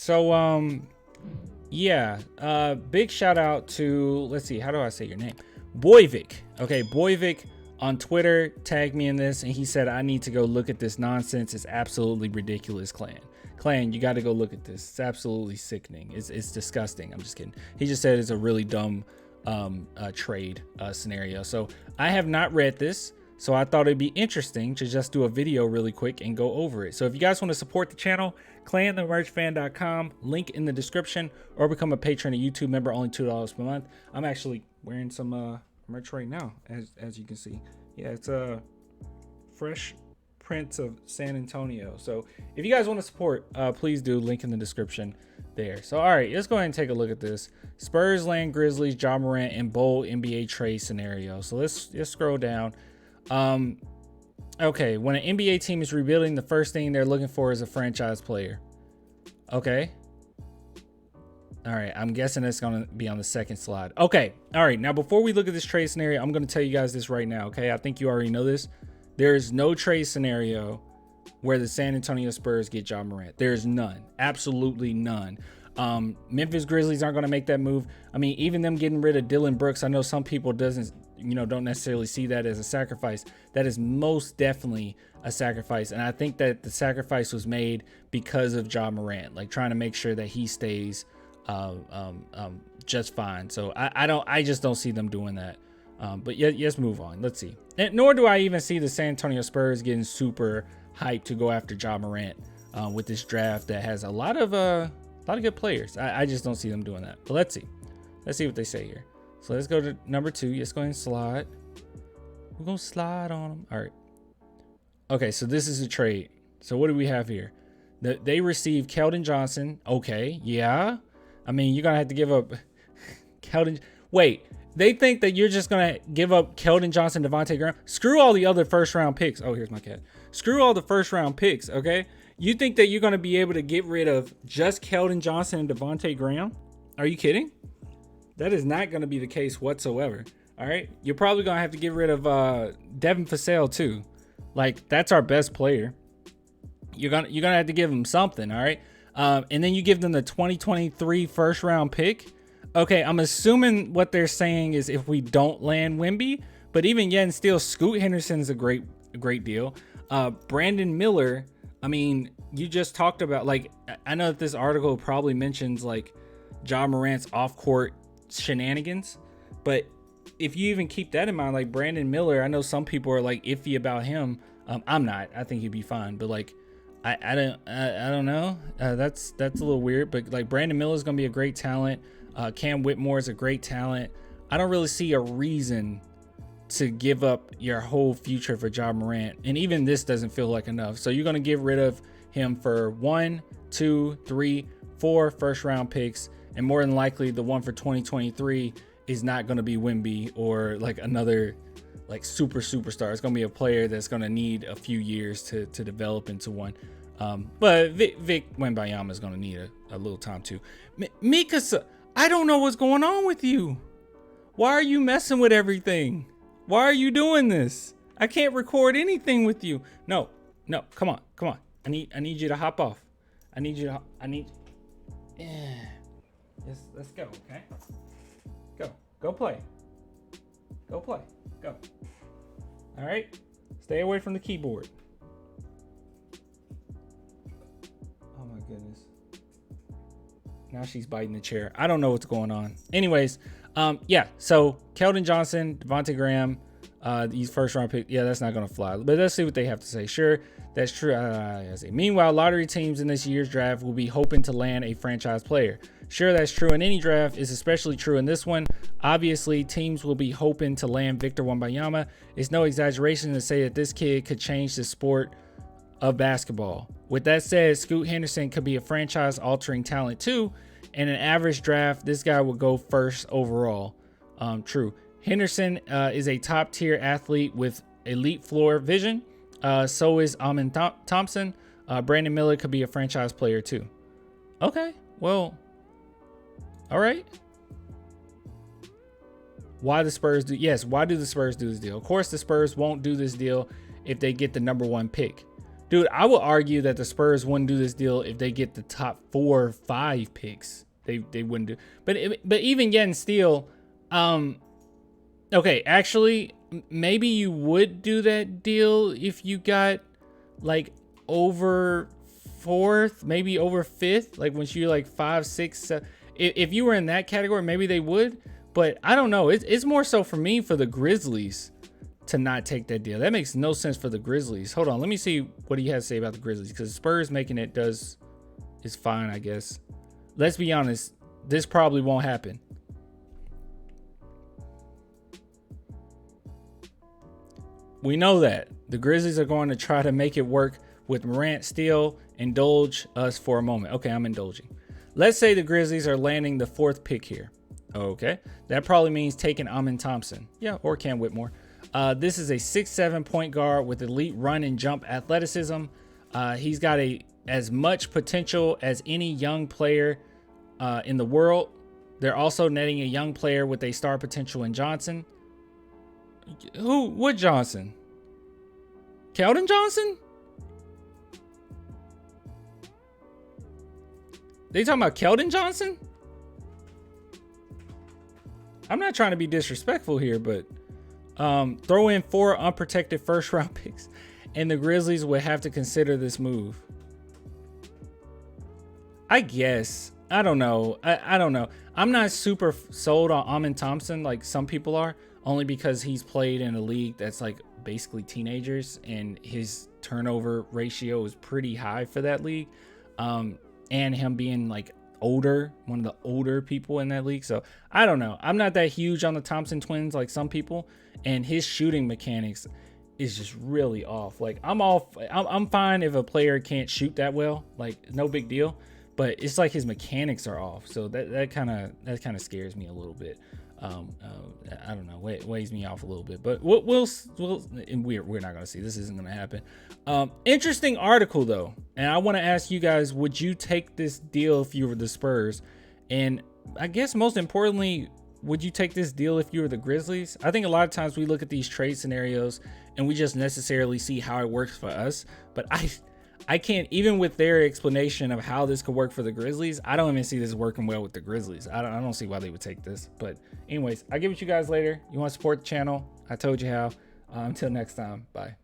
So yeah, big shout out to, let's see, how do I say your name? Boyvik. Okay, Boyvik on Twitter tagged me in this, and he said I need to go look at this nonsense. It's absolutely ridiculous, Clan, you got to go look at this. It's absolutely sickening. It's disgusting. I'm just kidding. He just said it's a really dumb trade scenario. So I have not read this, so I thought it'd be interesting to just do a video really quick and go over it. So if you guys want to support the channel, clanthemerchfan.com, link in the description, or become a patron, a YouTube member, only $2 per month. I'm actually wearing some merch right now, as you can see. Yeah, it's a fresh prints of San Antonio. So if you guys want to support, please do, link in the description there. So all right, let's go ahead and take a look at this. Spurs land Grizzlies, Ja Morant, and bold NBA trade scenario. So let's scroll down. Okay, when an NBA team is rebuilding, the first thing they're looking for is a franchise player. Okay. All right, I'm guessing it's going to be on the second slide. Okay, all right, now before we look at this trade scenario, I'm going to tell you guys this right now, okay? I think you already know this. There is no trade scenario where the San Antonio Spurs get Ja Morant. There's none, absolutely none. Memphis Grizzlies aren't going to make that move. I mean, even them getting rid of Dylan Brooks, I know some people don't necessarily see that as a sacrifice. That is most definitely a sacrifice, and I think that the sacrifice was made because of Ja Morant, like trying to make sure that he stays just fine. So I just don't see them doing that. But yeah, let's move on. Let's see. And nor do I even see the San Antonio Spurs getting super hyped to go after Ja Morant with this draft that has a lot of good players. I just don't see them doing that. But let's see what they say here. So let's go to number 2. Let's go ahead and slide. We're gonna slide on them. All right. Okay, so this is a trade. So what do we have here? They received Keldon Johnson. Okay, yeah. I mean, you're gonna have to give up Keldon. Wait, they think that you're just gonna give up Keldon Johnson, Devontae Graham. Screw all the other first round picks. Oh, here's my cat. Screw all the first round picks. Okay, you think that you're gonna be able to get rid of just Keldon Johnson and Devontae Graham? Are you kidding? That is not gonna be the case whatsoever. All right, you're probably gonna have to get rid of Devin Vassell too. Like, that's our best player. You're gonna have to give him something. All right. And then you give them the 2023 first round pick. Okay, I'm assuming what they're saying is if we don't land Wemby, but even yet and still, Scoot Henderson is a great deal. Brandon Miller, I mean, you just talked about, like, I know that this article probably mentions like Ja Morant's off-court shenanigans, but if you even keep that in mind, like Brandon Miller, I know some people are like iffy about him. I'm not. I think he'd be fine, but like, I don't know. That's a little weird, but like Brandon Miller is going to be a great talent. Cam Whitmore is a great talent. I don't really see a reason to give up your whole future for Ja Morant. And even this doesn't feel like enough. So you're going to get rid of him for 1, 2, 3, 4 first round picks. And more than likely the one for 2023 is not going to be Wemby or like another like superstar. It's going to be a player that's going to need a few years to develop into one. But Vic Wembanyama is going to need a little time too. Mika, I don't know what's going on with you. Why are you messing with everything? Why are you doing this? I can't record anything with you. No, come on. I need you to hop off. Yeah. Let's go, okay? Go play. Go. All right? Stay away from the keyboard. Oh my goodness. Now she's biting the chair. I don't know what's going on. Anyways, yeah, so Keldon Johnson, Devontae Graham, these first round picks, yeah, that's not going to fly. But let's see what they have to say. Sure, that's true. Meanwhile, lottery teams in this year's draft will be hoping to land a franchise player. Sure, that's true in any draft. It's especially true in this one. Obviously, teams will be hoping to land Victor Wembanyama. It's no exaggeration to say that this kid could change the sport of basketball. With that said, Scoot Henderson could be a franchise-altering talent too. In an average draft, this guy will go first overall. True. Henderson is a top-tier athlete with elite floor vision. So is Amin Thompson. Brandon Miller could be a franchise player too. Okay, well, all right. Why the Spurs do? Yes, why do the Spurs do this deal? Of course, the Spurs won't do this deal if they get the number 1 pick. Dude, I would argue that the Spurs wouldn't do this deal if they get the top 4 or 5 picks. They wouldn't do. But even getting still, okay, actually, maybe you would do that deal if you got like over 4th, maybe over 5th, like once you're like 5, 6, 7. If you were in that category, maybe they would. But I don't know. It's more so for me for the Grizzlies to not take that deal. That makes no sense for the Grizzlies. Hold on, let me see what he has to say about the Grizzlies, because Spurs making it is fine, I guess. Let's be honest, this probably won't happen. We know that the Grizzlies are going to try to make it work with Morant still. Indulge us for a moment. Okay, I'm indulging. Let's say the Grizzlies are landing the 4th pick here. Okay, that probably means taking Amen Thompson. Yeah, or Cam Whitmore. This is a 6'7" point guard with elite run and jump athleticism. He's got as much potential as any young player in the world. They're also netting a young player with a star potential in Johnson. What Johnson? Keldon Johnson? They talking about Keldon Johnson? I'm not trying to be disrespectful here, but throw in 4 unprotected first-round picks, and the Grizzlies would have to consider this move. I guess. I don't know. I don't know. I'm not super sold on Amen Thompson like some people are, only because he's played in a league that's like basically teenagers, and his turnover ratio is pretty high for that league. And him being like older, one of the older people in that league. So I don't know. I'm not that huge on the Thompson twins like some people, and his shooting mechanics is just really off. Like I'm fine if a player can't shoot that well, like no big deal, but it's like his mechanics are off. So that kind of scares me a little bit. I don't know, weighs me off a little bit, but we're not gonna see. This isn't gonna happen. Interesting article though, and I want to ask you guys: would you take this deal if you were the Spurs? And I guess most importantly, would you take this deal if you were the Grizzlies? I think a lot of times we look at these trade scenarios and we just necessarily see how it works for us, but I can't, even with their explanation of how this could work for the Grizzlies, I don't even see this working well with the Grizzlies. I don't see why they would take this. But anyways, I'll give it to you guys later. You want to support the channel? I told you how. Until next time, bye.